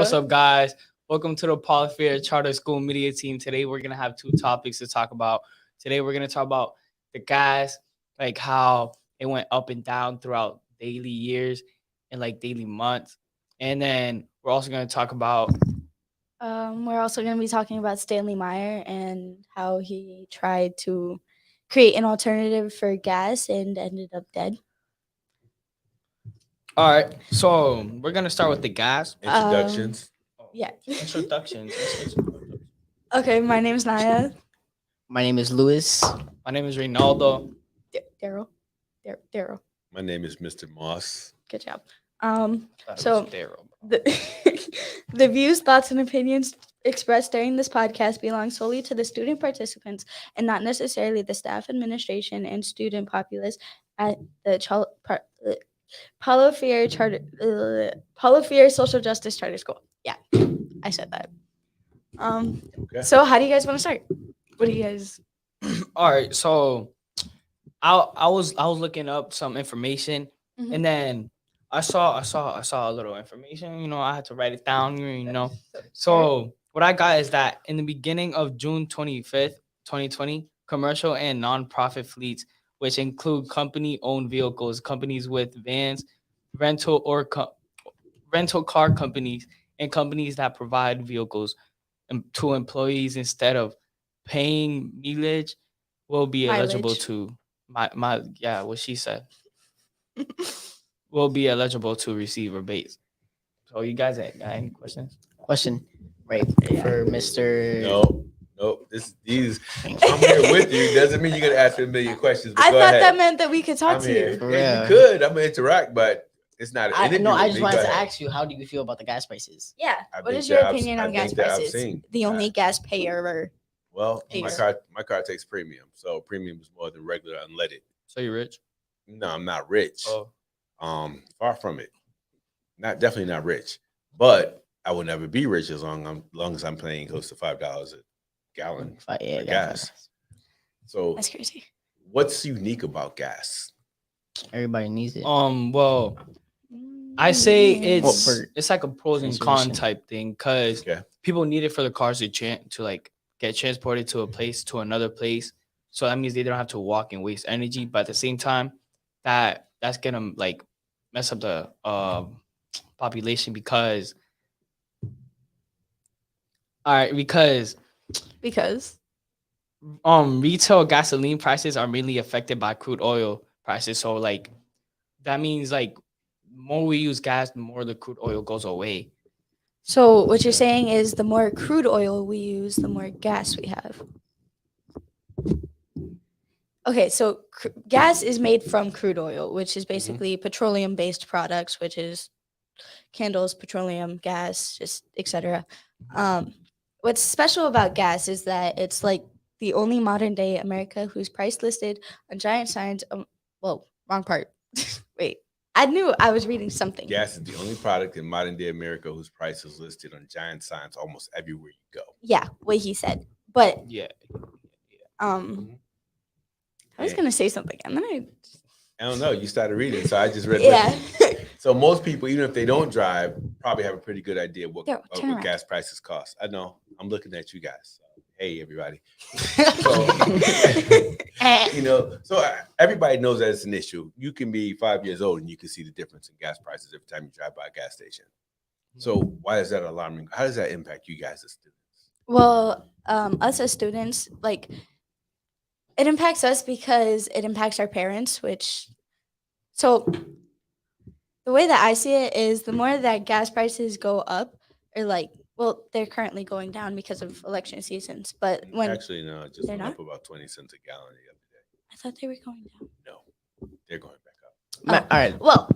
What's up, guys? Welcome to the Paulo Charter School Media Team. Today, we're gonna have two topics to talk about. Today, we're gonna talk about the gas, like how it went up and down throughout daily years and like daily months, and then we're also gonna talk about. We're also going to be talking about Stanley Meyer and how he tried to create an alternative for gas and ended up dead. All right, so we're gonna start with the gas. Introductions. Yeah. Introductions. Okay, my name's Naya. My name is Louis. My name is Reynaldo. Daryl. Daryl. My name is Mr. Moss. Good job. So The views, thoughts, and opinions expressed during this podcast belong solely to the student participants and not necessarily the staff, administration, and student populace at the Paulo Freire Social Justice Charter School. Yeah, I said that. Okay. So how do you guys want to start? What do you guys? All right, so I was looking up some information, Mhm. and then I saw a little information. You know, I had to write it down. You know, so what I got is that in the beginning of June 25th, 2020, commercial and nonprofit fleets, which include company-owned vehicles, companies with vans, rental rental car companies, and companies that provide vehicles to employees instead of paying mileage, will be eligible Mileage. to what she said, will be eligible to receive rebates. So you guys got any questions? Question, right, for Mr. No. These. I'm here with you. Doesn't mean you're gonna ask me a million questions. But I go thought ahead. that meant that we could talk I'm to here. you. For Yeah, real. you could. I'm gonna interact, but it's not an I interview. I with just me. wanted Go to ahead. ask you, how do you feel about the gas prices? Yeah. I What think is your that I've- opinion I on gas think that I've prices? seen The only that. gas payer. Well, Payer. my car takes premium, so premium is more than regular unleaded. So you're rich? No, I'm not rich. Oh, Far from it. Definitely not rich, but I will never be rich as long as I'm paying close to $5 a gallon Yeah, for gas. So That's crazy. what's unique about gas? everybody needs it. well, I say Well, it's like a pros and transportation. cons type thing, because Okay. people need it for the cars to like get transported to a place to another place. So that means they don't have to walk and waste energy. But at the same time, that's gonna like mess up the population because because Because retail gasoline prices are mainly affected by crude oil prices. So like that means like more we use gas, the more the crude oil goes away. so what you're saying is the more crude oil we use, the more gas we have. Okay, so gas is made from crude oil, which is basically petroleum-based products, which is candles, petroleum, gas, just etc. What's special about gas is that it's like the only modern day America whose price listed on giant signs. Well, wrong part. Wait, I knew I was reading something. Gas is the only product in modern day America whose price is listed on giant signs almost everywhere you go. Yeah, what he said. But Yeah. I was gonna say something, and then I don't know. You started reading, so I just read. yeah. So most people, even if they don't drive, probably have a pretty good idea what Turn around. gas prices cost. I know. I'm looking at you guys. So, hey, everybody. So everybody knows that it's an issue. You can be 5 years old and you can see the difference in gas prices every time you drive by a gas station. So why is that alarming? How does that impact you guys as students? Well, us as students, like, it impacts us because it impacts our parents, so the way that I see it is the more that gas prices go up, or like, well, they're currently going down because of election seasons, but when Actually, no, it just they're went not? up about 20 cents a gallon the other day. I thought they were going down. No, they're going back up. All right, Well,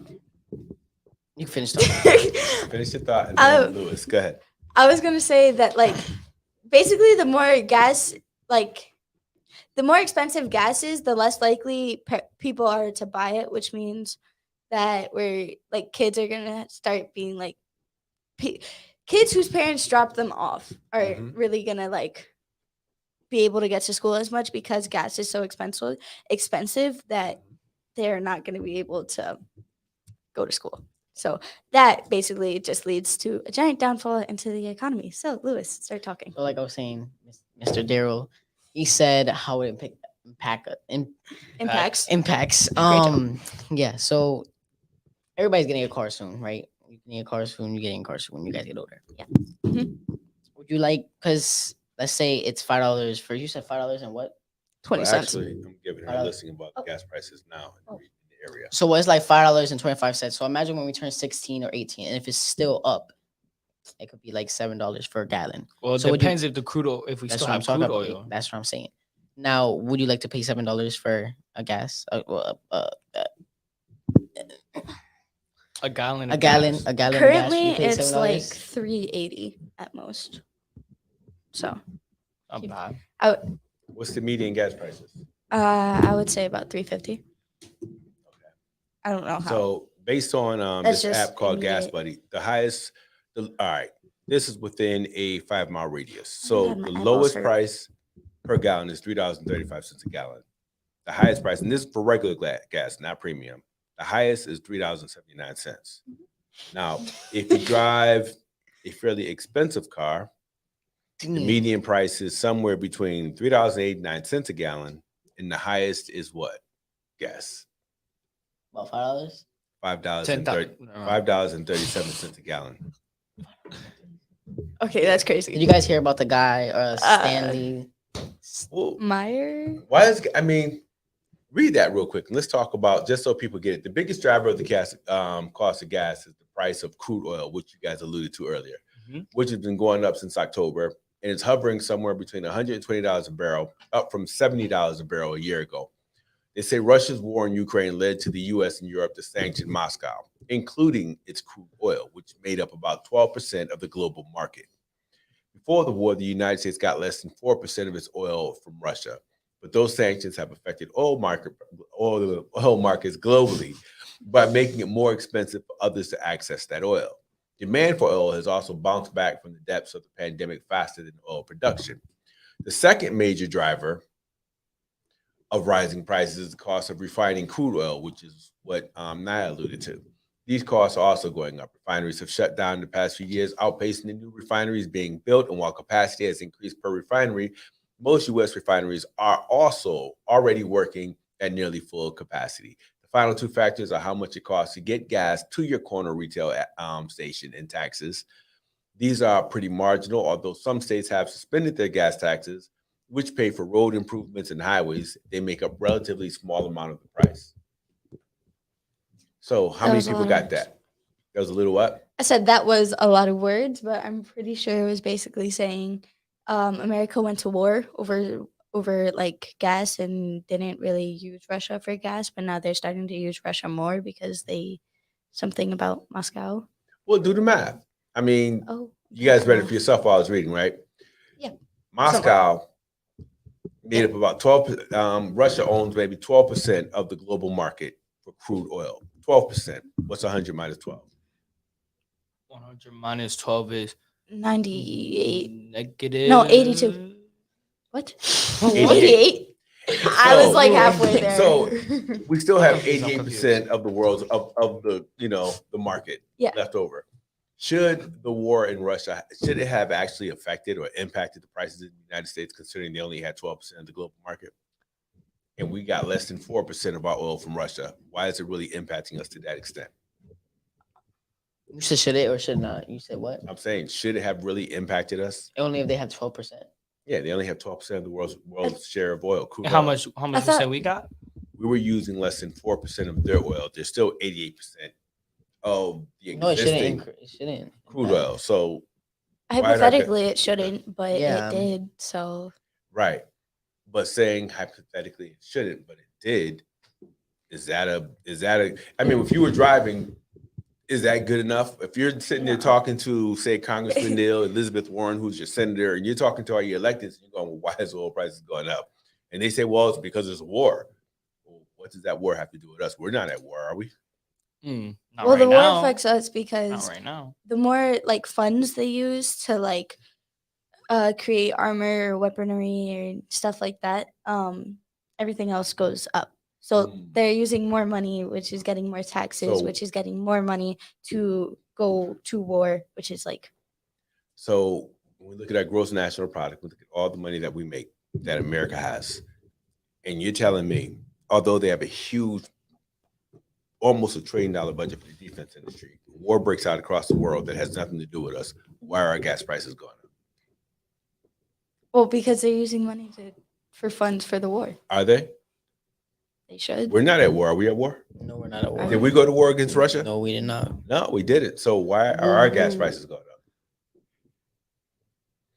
you can finish talking. Finish your thought, and then Louis, go ahead. I was gonna say that, like, basically, the more gas, like, the more expensive gas is, the less likely people are to buy it, which means that kids are gonna start being like, kids whose parents drop them off are really gonna like be able to get to school as much because gas is so expensive that they're not gonna be able to go to school. So that basically just leads to a giant downfall into the economy. So Lewis, start talking. So like I was saying, Mr. Daryl, he said how it Impacts. impacts. job. Yeah. So everybody's getting a car soon, right? You getting a car soon. You're getting a car soon when you guys get older. Yeah. Mhm. Would you like? Because let's say it's $5 for you said $5 and what? 20 Well, cents. actually, I'm giving her a listing about the gas prices now in the area. So it's like $5.25. So imagine when we turn 16 or 18, and if it's still up, it could be like $7 for a gallon. Well, it So would you- depends if the crude oil, if we That's still what I'm have talking crude about. oil. That's what I'm saying. Now, would you like to pay $7 for a gas? A gallon. A of gallon, gas. a gallon. Currently, of gas, you pay it's like $7? $3.80 at most. So Not bad. What's the median gas prices? I would say about $3.50. I don't know how. So based on That's this just app called Gas immediate. Buddy, the highest, all right, this is within a 5-mile radius. Oh my So God, my the eyeballs lowest hurt. price per gallon is $3.35 a gallon. The highest price, and this is for regular gas, not premium. The highest is $3.79. Now, if you drive a fairly expensive car, the median price is somewhere between $3.89 a gallon, and the highest is what? Guess. About $5. $5.37 a gallon. Okay, that's crazy. Did you guys hear about the guy, Stanley? Well, Meyer? why is read that real quick and let's talk about, just so people get it. The biggest driver of the cost of gas is the price of crude oil, which you guys alluded to earlier, which has been going up since October, and it's hovering somewhere between $120 a barrel, up from $70 a barrel a year ago. They say Russia's war in Ukraine led to the U.S. and Europe to sanction Moscow, including its crude oil, which made up about 12% of the global market. Before the war, the United States got less than 4% of its oil from Russia, but those sanctions have affected oil markets globally by making it more expensive for others to access that oil. Demand for oil has also bounced back from the depths of the pandemic faster than oil production. The second major driver of rising prices is the cost of refining crude oil, which is what Naya alluded to. These costs are also going up. Refineries have shut down in the past few years, outpacing the new refineries being built. And while capacity has increased per refinery, most U.S. refineries are also already working at nearly full capacity. The final two factors are how much it costs to get gas to your corner retail station and taxes. These are pretty marginal, although some states have suspended their gas taxes, which pay for road improvements and highways. They make up relatively small amount of the price. So how many people got that? That was a little what? I said that was a lot of words, but I'm pretty sure it was basically saying America went to war over like gas and didn't really use Russia for gas, but now they're starting to use Russia more because something about Moscow. Well, do the math. I mean, Oh, you guys read it for yourself while I was reading, right? Yeah. Moscow made up about 12. Russia owns maybe 12% of the global market for crude oil. 12%. What's 100 minus 12? 100 minus 12 is 98. negative. No, 82. What? 88. I was like halfway there. So we still have confused, I'm 88% of the world's of the the market left over. Should the war in Russia, should it have actually affected or impacted the prices in the United States, considering they only had 12% of the global market? And we got less than 4% of our oil from Russia. Why is it really impacting us to that extent? You said should it or should not? You said what? I'm saying, should it have really impacted us? Only if they have 12%. Yeah, they only have 12% of the world's share of oil. And how much you said we got? We were using less than 4% of their oil. There's still 88% of the existing it shouldn't. crude oil. So hypothetically, it shouldn't, but Yeah. it did. So right. But saying hypothetically it shouldn't, but it did, is that a I mean, if you were driving, is that good enough? If you're sitting there talking to, say, Congressman Neal, Elizabeth Warren, who's your senator, and you're talking to all your electeds, and you're going, well, why is oil prices going up? And they say, well, it's because there's a war. Well, what does that war have to do with us? We're not at war, are we? Not well, right the now. war affects us Not because right now. the more like funds they use to like create armor or weaponry or stuff like that, everything else goes up. So Mm. they're using more money, which is getting more taxes, So- which is getting more money to go to war, which is like So when we look at our gross national product, we look at all the money that we make, that America has, and you're telling me, although they have a huge, almost $1 trillion budget for the defense industry, war breaks out across the world that has nothing to do with us. Why are our gas prices going up? well, because they're using money for funds for the war. Are they? They should. We're not at war. Are we at war? No, we're not at war. Did we go to war against Russia? No, we did not. No, we didn't. So why are our gas prices going up?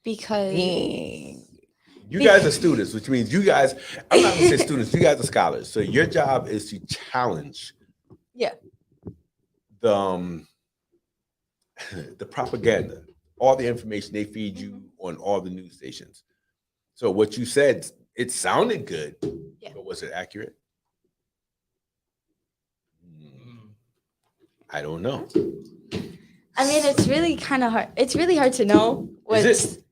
Because You guys are students, which means you guys, I'm not gonna say students, you guys are scholars. So your job is to challenge Yeah. the the propaganda, all the information they feed you on all the news stations. So what you said, it sounded good, Yeah. but was it accurate? I don't know. I mean, it's really kind of hard. It's really hard to know Is what's it?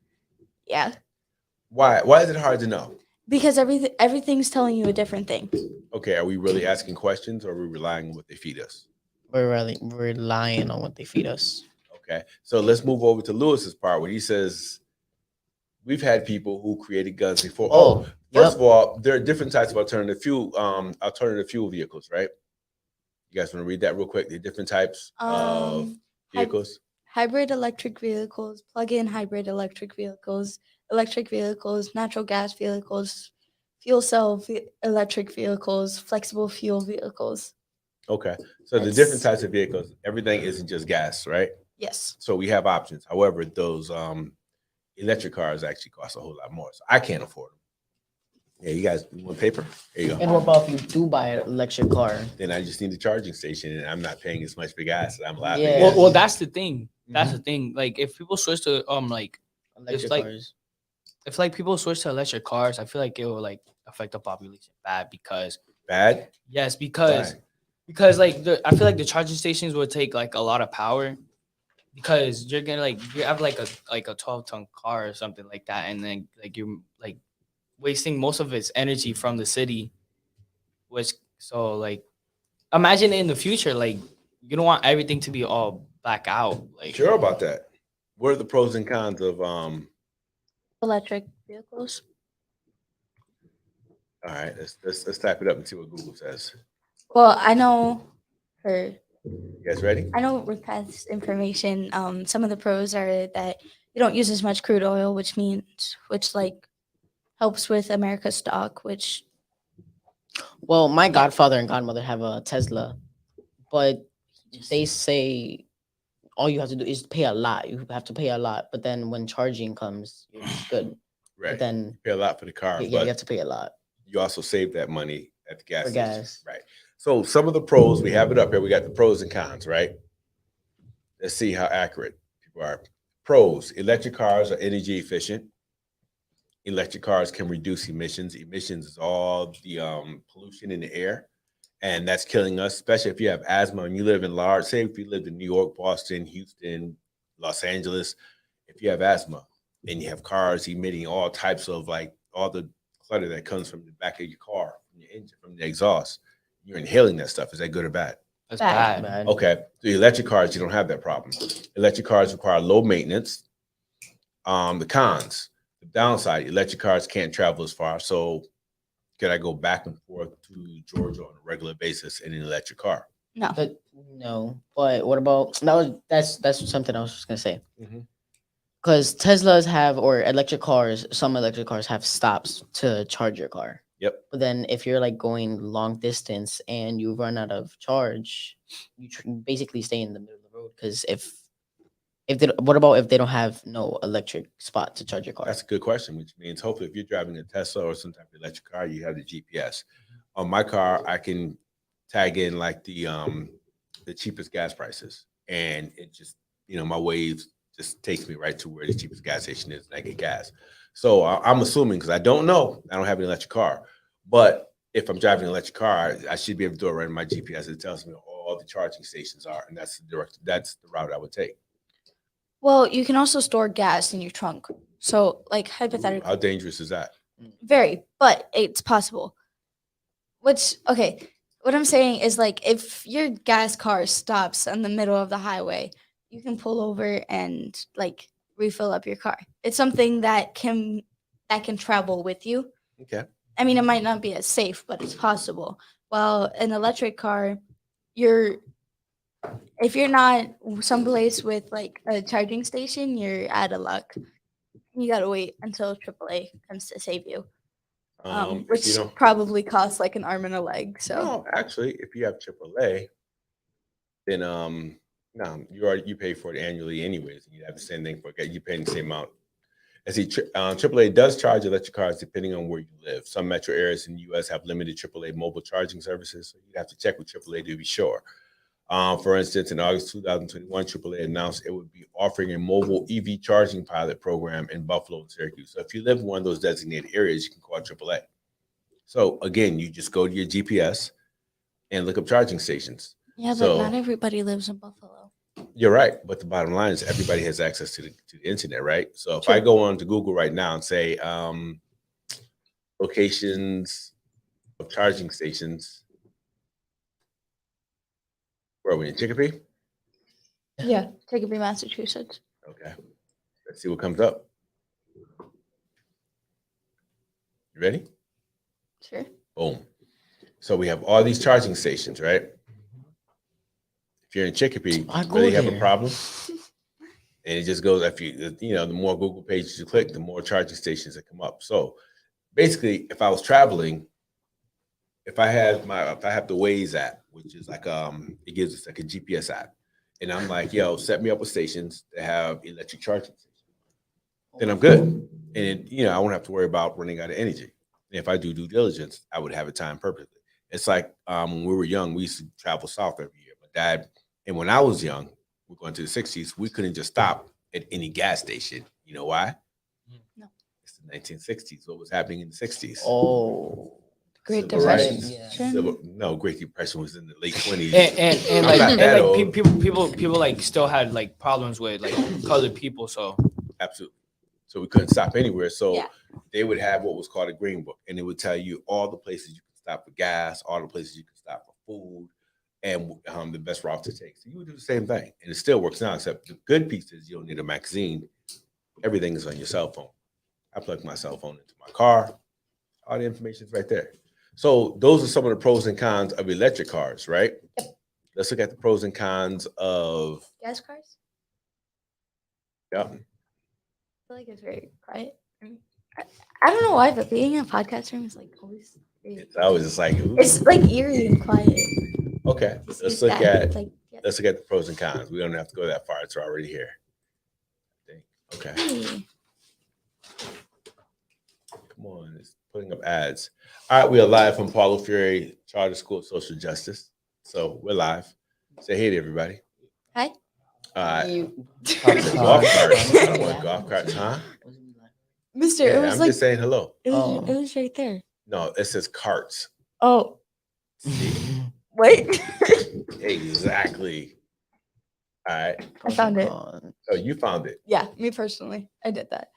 yeah, Why is it hard to know? because everything's telling you a different thing. Okay, are we really asking questions or are we relying on what they feed us? We're really relying on what they feed us. Okay, so let's move over to Lewis's part where he says we've had people who created guns before. Oh, First yep. of all, there are different types of alternative fuel vehicles, right? You guys want to read that real quick? The different types of vehicles. Hybrid electric vehicles, plug-in hybrid electric vehicles, natural gas vehicles, fuel cell electric vehicles, flexible fuel vehicles. Okay, so the That's- different types of vehicles, everything isn't just gas, right? Yes. So we have options. However, those electric cars actually cost a whole lot more. So I can't afford them. Yeah, you guys want paper? Here you go. And what about if you do buy an electric car? Then I just need a charging station and I'm not paying as much for gas. And I'm laughing. Yeah. at Well, it. that's the thing. That's the thing. Like, if people switch to like, Electric like- cars. if like people switch to electric cars, I feel like it will like affect the population bad because Bad? yes, because Why? because like I feel like the charging stations would take like a lot of power because you're gonna like you have like a 12-ton car or something like that, and then like you're like wasting most of its energy from the city, which so like imagine in the future like you don't want everything to be all black out like Sure about that. What are the pros and cons of Electric vehicles. all right, let's type it up and see what Google says. Well, I know for You guys ready? I know with past information, some of the pros are that you don't use as much crude oil, which like helps with America's stock, which Well, my godfather and godmother have a Tesla, but they say all you have to do is pay a lot. You have to pay a lot, but then when charging comes, you're just good. Right. But then Pay a lot for the car, yeah, but you have to pay a lot you also save that money at the gas for station. gas. Right. So some of the pros, we have it up here. We got the pros and cons, right? Let's see how accurate people are. Pros, electric cars are energy efficient. Electric cars can reduce emissions. Emissions is all the pollution in the air, and that's killing us, especially if you have asthma and you live in large, say if you lived in New York, Boston, Houston, Los Angeles, if you have asthma and you have cars emitting all types of like all the clutter that comes from the back of your car, from your engine, from the exhaust, you're inhaling that stuff. Is that good or bad? that's Bad. bad. Bad. Okay, the electric cars, you don't have that problem. Electric cars require low maintenance. The cons, the downside, electric cars can't travel as far. So can I go back and forth to Georgia on a regular basis in an electric car? no. But no. But what about that's something I was just gonna say. Mhm. Because Teslas have or electric cars, some electric cars have stops to charge your car. Yep. But then if you're like going long distance and you run out of charge, you basically stay in the middle of the road. Because if they, what about if they don't have no electric spot to charge your car? That's a good question, which means hopefully if you're driving a Tesla or some type of electric car, you have the GPS. On my car, I can tag in like the cheapest gas prices, and it just my Waves just takes me right to where the cheapest gas station is, and I get gas. So I'm assuming because I don't know, I don't have an electric car, but if I'm driving an electric car, I should be able to do it right in my GPS. It tells me all the charging stations are, and that's the route I would take. Well, you can also store gas in your trunk. So, like How hypothetically, dangerous is that? very, but it's possible. What I'm saying is like if your gas car stops in the middle of the highway, you can pull over and like refill up your car. It's something that can travel with you. Okay. I mean, it might not be as safe, but it's possible. While an electric car, you're if you're not someplace with like a charging station, you're out of luck. You gotta wait until AAA comes to save you, If you which don't, probably costs like an arm and a leg. So no, actually, if you have AAA, then no, you pay for it annually anyways. You have the same thing for you paying the same amount. I see AAA does charge electric cars depending on where you live. Some metro areas in the U.S. have limited AAA mobile charging services, so you have to check with AAA to be sure. For instance, in August 2021, AAA announced it would be offering a mobile EV charging pilot program in Buffalo and Syracuse. So if you live in one of those designated areas, you can call AAA. So again, you just go to your GPS and look up charging stations. yeah, but So not everybody lives in Buffalo. you're right, but the bottom line is everybody has access to the internet, right? So if True. I go on to Google right now and say locations of charging stations, where are we in Chicopee? Yeah, Chicopee, Massachusetts. Okay, let's see what comes up. You ready? Sure. Boom. So we have all these charging stations, right? If you're in Chicopee, I you go really have a there. problem. And it just goes, if the more Google pages you click, the more charging stations that come up. So basically, if I was traveling, if I have the Waze app, which is like it gives us like a GPS app, and I'm like, yo, set me up with stations that have electric charging stations, then I'm good. And I won't have to worry about running out of energy. And if I do due diligence, I would have it timed perfectly. It's like when we were young, we used to travel south every year. My dad, and when I was young, we're going to the 60s, we couldn't just stop at any gas station. You know why? No. It's the 1960s. What was happening in the 60s? Oh, Great Civil rights. Depression. Yeah. No, Great Depression was in the late 20s. And I'm like not that old. people like still had like problems with like colored people. So Absolutely. So we couldn't stop anywhere. So Yeah. they would have what was called a green book, and it would tell you all the places you can stop for gas, all the places you can stop for food, and the best route to take. So you would do the same thing, and it still works now. Except the good piece is you don't need a magazine. Everything is on your cell phone. I plug my cell phone into my car. All the information is right there. So those are some of the pros and cons of electric cars, right? Let's look at the pros and cons of Gas cars? yeah. I feel like it's very quiet. I don't know why, but being in a podcast room is like always. I was just like, ooh. It's like eerie and quiet. Okay. It's Let's like look that, at like, yeah. let's look at the pros and cons. We don't have to go that far. It's already here. I think. Okay. Hey. Come on. It's putting up ads. All right. We are live from Paulo Freire Charter School of Social Justice. So we're live. Say hey to everybody. Hi. All right. You- Golf carts. I don't want golf carts, huh? Mister, Yeah, it was I'm like just saying hello. it was, Oh. it was right there. No, it says carts. Oh, See? wait. Exactly. All right. I found it. Oh, you found it. Yeah, me personally, I did that.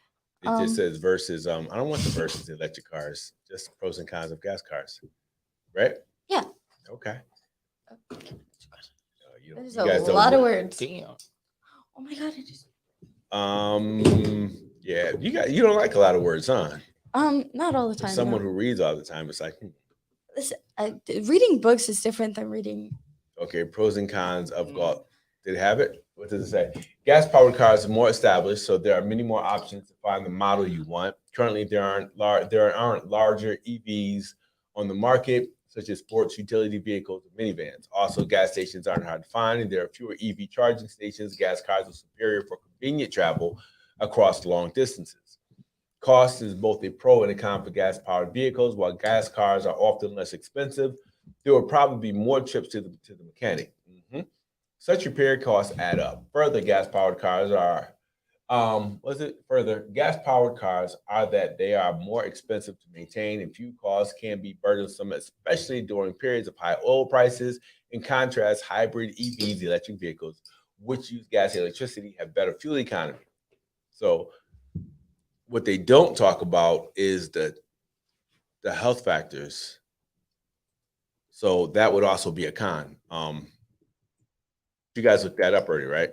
It just says versus. I don't want the versus electric cars. Just pros and cons of gas cars. Right? Yeah. Okay. There's you a guys don't lot of wo- words. damn. Oh my god, I just Yeah, you don't like a lot of words, huh? not all the For time. someone no. who reads all the time, it's like, Listen, reading books is different than reading. okay, pros and cons of golf. Did it have it? What does it say? Gas-powered cars are more established, so there are many more options to find the model you want. Currently, there aren't larger EVs on the market, such as sports utility vehicles and minivans. Also, gas stations aren't hard to find, and there are fewer EV charging stations. Gas cars are superior for convenient travel across long distances. Cost is both a pro and a con for gas-powered vehicles. While gas cars are often less expensive, there will probably be more trips to the mechanic. Such repair costs add up. Further, gas-powered cars are gas-powered cars are that they are more expensive to maintain, and fuel costs can be burdensome, especially during periods of high oil prices. In contrast, hybrid EVs, electric vehicles, which use gas and electricity, have better fuel economy. So what they don't talk about is the health factors So that would also be a con. You guys looked that up already, right?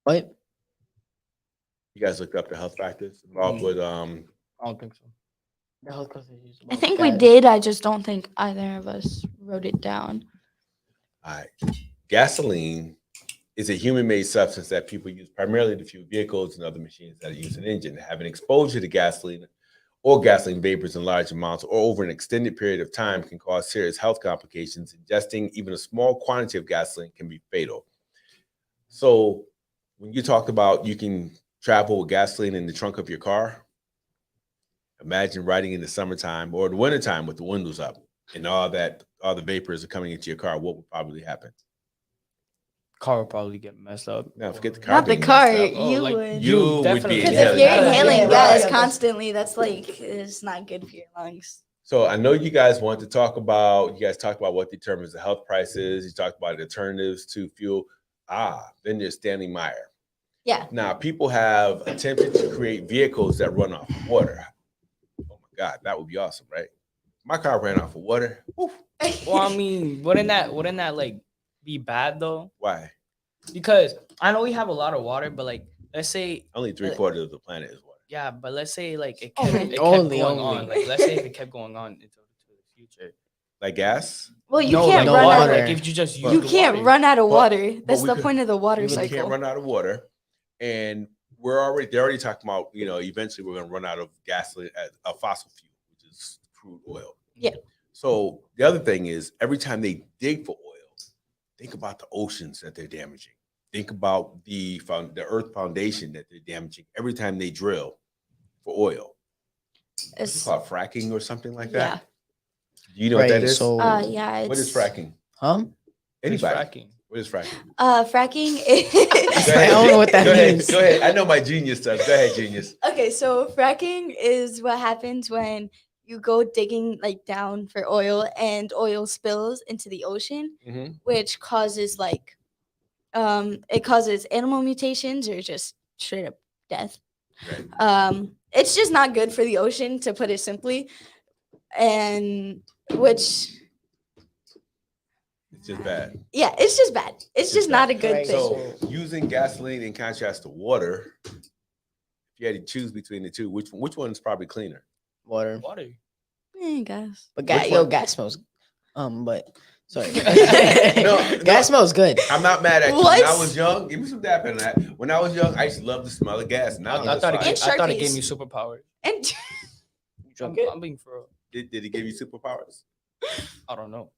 But You guys looked up the health factors involved with I don't think so. the health constitution. I think we did. I just don't think either of us wrote it down. all right. Gasoline is a human-made substance that people use primarily to fuel vehicles and other machines that use an engine. Having exposure to gasoline or gasoline vapors in large amounts or over an extended period of time can cause serious health complications. Ingesting even a small quantity of gasoline can be fatal. So when you talked about you can travel with gasoline in the trunk of your car, imagine riding in the summertime or the wintertime with the windows up and all the vapors are coming into your car. What would probably happen? Car would probably get messed up. No, forget the car. Not the being car. messed up. Oh, You like, would. You would definitely- be Because inhaling if you're gas. inhaling Yeah, gas right. constantly, that's like it's not good for your lungs. So I know you guys want to talk about, you guys talked about what determines the health prices. You talked about alternatives to fuel. Then there's Stanley Meyer. Yeah. Now, people have attempted to create vehicles that run off of water. Oh my God, that would be awesome, right? My car ran off of water. Woof. Well, I mean, wouldn't that like be bad though? Why? Because I know we have a lot of water, but like let's say Only 3/4 of the planet is water. yeah, but let's say like it Only. kept, it kept Only, going only. on. Like let's say if it kept going on into the future. Like gas? Well, you no, can't like no run out. water. Like if you just use You the can't water. run out of But- water. but That's we the could- point of the water You cycle. can't run out of water. And they're already talking about, eventually we're going to run out of gasoline, a fossil fuel, which is crude oil. Yeah. So the other thing is every time they dig for oil, think about the oceans that they're damaging. Think about the earth foundation that they're damaging every time they drill for oil. What's it It's- called, fracking or something like yeah. that? Do you know what that is? So, Yeah. What is It's fracking? huh? It's Anybody? fracking. What is fracking? Fracking is I don't know what that Go means. Go ahead. I know my genius stuff. Go ahead, genius. Okay, so fracking is what happens when you go digging like down for oil and oil spills into the ocean, Mhm. which causes like it causes animal mutations or just straight up death. Right. It's just not good for the ocean, to put it simply. And which It's just bad. yeah, it's just bad. It's Just just not a bad. good Right, thing. So using gasoline in contrast to water, if you had to choose between the two, which one is probably cleaner? Water. Water. I guess. But Which yo, one? gas smells. But sorry. No, gas smells good. I'm not mad at you. When What? I was young, give me some dap in that. When I was young, I used to love the smell of gas. Now I thought gave- I thought it gave Sharpies. me superpowers. And I'm being for real. Did he give you superpowers? I don't know.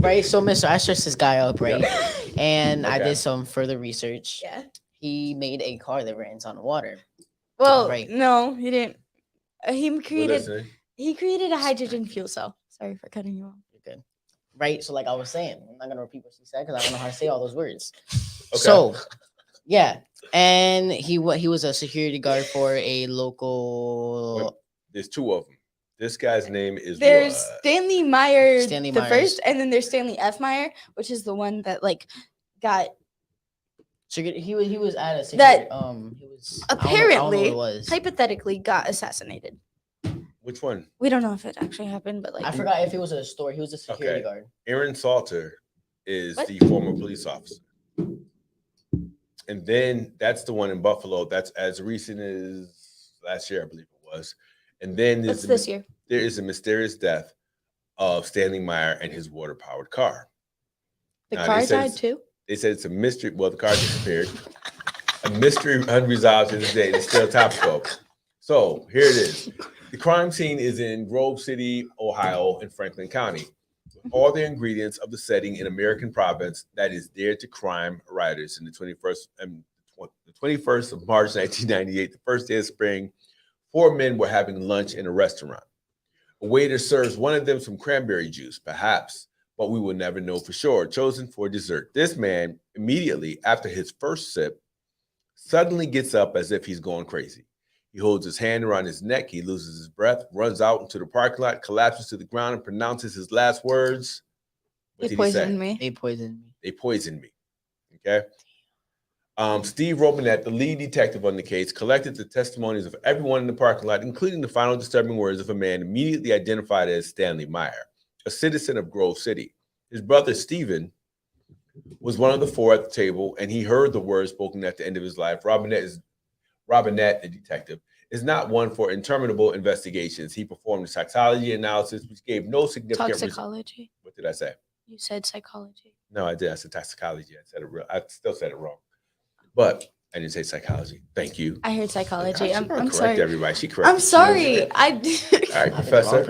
Right. So, Mr. I searched this guy up, right? Yeah. And I Okay. did some further research. yeah. He made a car that runs on water. Well, Right. no, he didn't. He We're created listening. a hydrogen fuel cell. Sorry for cutting you off. You're good. Right. So, like I was saying, I'm not gonna repeat what she said because I don't know how to say all those words. Okay. So, yeah, and he was a security guard for a local. There's two of them. This guy's name is There's what? Stanley Meyer, Stanley the Myers. first, and then there's Stanley F. Meyer, which is the one that like got He was at a That security, he was I don't know what apparently it was. hypothetically got assassinated. Which one? We don't know if it actually happened, but like I forgot if it was a store. He was a security Okay. guard. Aaron Salter is What? the former police officer. And then that's the one in Buffalo. That's as recent as last year, I believe it was. And then that's there's this year. there is a mysterious death of Stanley Meyer and his water-powered car. The Now, they car said died it's- too. They said it's a mystery. Well, the car disappeared. A mystery unresolved to this day. It's still topical. So here it is. The crime scene is in Grove City, Ohio, in Franklin County. All the ingredients of the setting in American province that is dear to crime writers in the 21st of March, 1998, the first day of spring. 4 men were having lunch in a restaurant. A waiter serves one of them some cranberry juice, perhaps, but we will never know for sure, chosen for dessert. This man, immediately after his first sip, suddenly gets up as if he's going crazy. He holds his hand around his neck, he loses his breath, runs out into the parking lot, collapses to the ground, and pronounces his last words. What He did he say? poisoned me. They poisoned me. They poisoned me. Okay. Steve Robinette, the lead detective on the case, collected the testimonies of everyone in the parking lot, including the final disturbing words of a man immediately identified as Stanley Meyer, a citizen of Grove City. His brother, Stephen, was one of the four at the table, and he heard the words spoken at the end of his life. Robinette, the detective, is not one for interminable investigations. He performed a toxicology analysis, which gave no significant Toxicology. What did I say? You said psychology. No, I did. I said toxicology. I still said it wrong. But I didn't say psychology. Thank you. I heard psychology. She I'm correct sorry. Everybody. She corrected. I'm sorry. All I right, Professor.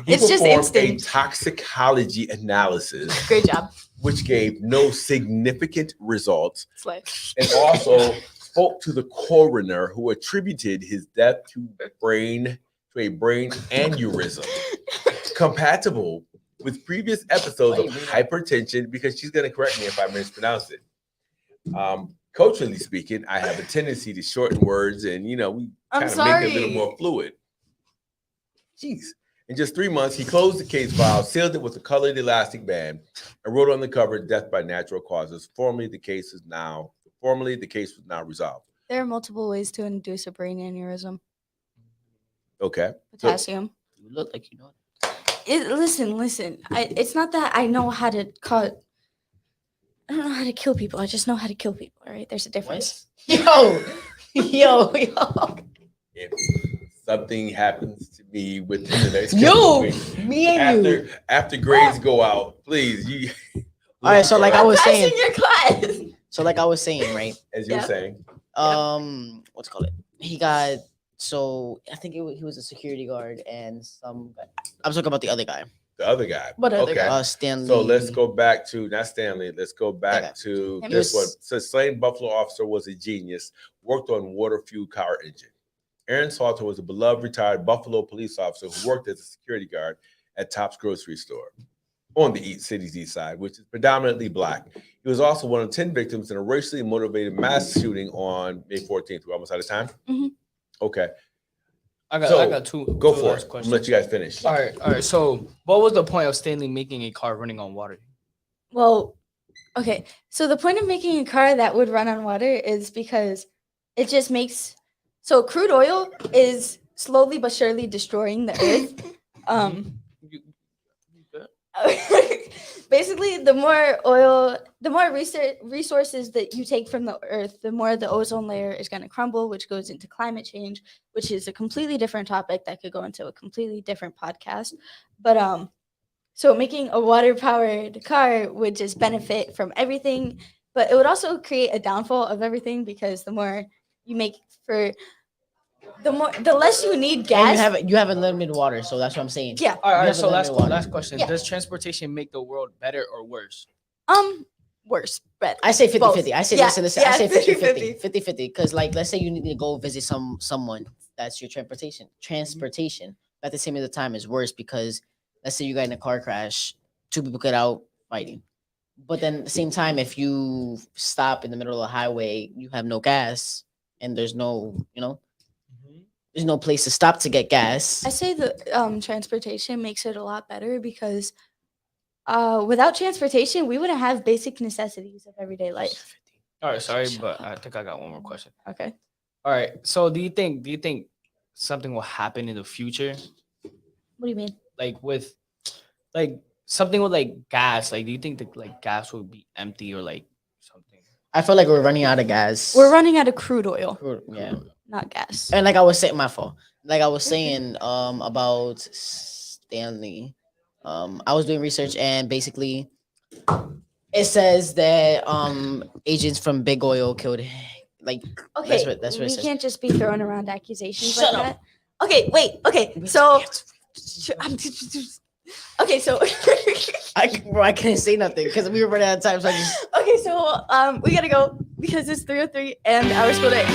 He It's just performed a instinct. toxicology analysis, Great job. which gave no significant results, Slay. and also spoke to the coroner, who attributed his death to a brain aneurysm, compatible with previous episodes of hypertension. Because she's going to correct me if I mispronounce it. Culturally speaking, I have a tendency to shorten words, and we kind of make it a little more fluid. Jeez. In just 3 months, he closed the case file, sealed it with a colored elastic band, and wrote on the cover, "Death by natural causes." Formally, the case was now resolved. There are multiple ways to induce a brain aneurysm. Okay. Potassium. You look like you know. Listen. It's not that I know how to cut. I don't know how to kill people. I just know how to kill people. All right, there's a difference. Yo. If something happens to me within the next Yo, couple weeks, me and you. after grades go out, please, you. All right, so like I was saying, Passing your class. so like I was saying, right? As you were Yeah. saying, What's it called? He got I think he was a security guard and some guy. I'm talking about the other guy. the other guy. What other guy? Stanley. So let's go back to not Stanley. Let's go back Okay. to Him. this one. Yes. So slain Buffalo officer was a genius. Worked on water fuel car engine. Aaron Salter was a beloved retired Buffalo police officer who worked as a security guard at Tops Grocery Store on the city's east side, which is predominantly black. He was also one of 10 victims in a racially motivated mass shooting on May 14th. We're almost out of time. Mhm. Okay, I So, got two. go two for last it. questions. Let you guys finish. All right. So, what was the point of Stanley making a car running on water? Well, okay. So the point of making a car that would run on water is because it just makes so crude oil is slowly but surely destroying the earth. You good? Basically, the more resources that you take from the earth, the more the ozone layer is going to crumble, which goes into climate change, which is a completely different topic that could go into a completely different podcast. But so making a water powered car would just benefit from everything, but it would also create a downfall of everything because the more you make for the less you need And gas. you have unlimited water, so that's what I'm saying. Yeah. All You right. have So unlimited water. last question. Yeah. Does transportation make the world better or worse? Worse, better. I say 50-50. Both. I say Yeah, listen. yeah, I say 50-50. 50-50. Because like let's say you need to go visit someone that's your transportation. But at the same time is worse because let's say you got in a car crash, 2 people get out fighting. But then at the same time, if you stop in the middle of the highway, you have no gas and there's no, there's no place to stop to get gas. I say the transportation makes it a lot better because without transportation, we wouldn't have basic necessities of everyday life. All right. Sorry, but I think I got one more question. Okay. All right. So do you think something will happen in the future, What do you mean? like with like something with like gas? Like, do you think that like gas will be empty or like something? I feel like we're running out of gas. We're running out of crude oil, Yeah. not gas. And like I was saying, my fault. Like I was saying, about Stanley. I was doing research and basically it says that agents from Big Oil killed like Okay, that's what it we says. can't just be throwing around accusations Shut like up. that. Okay, wait. Okay, so okay, so I couldn't say nothing because we were running out of time. So I just okay, so we gotta go because it's 3:03 and our school day.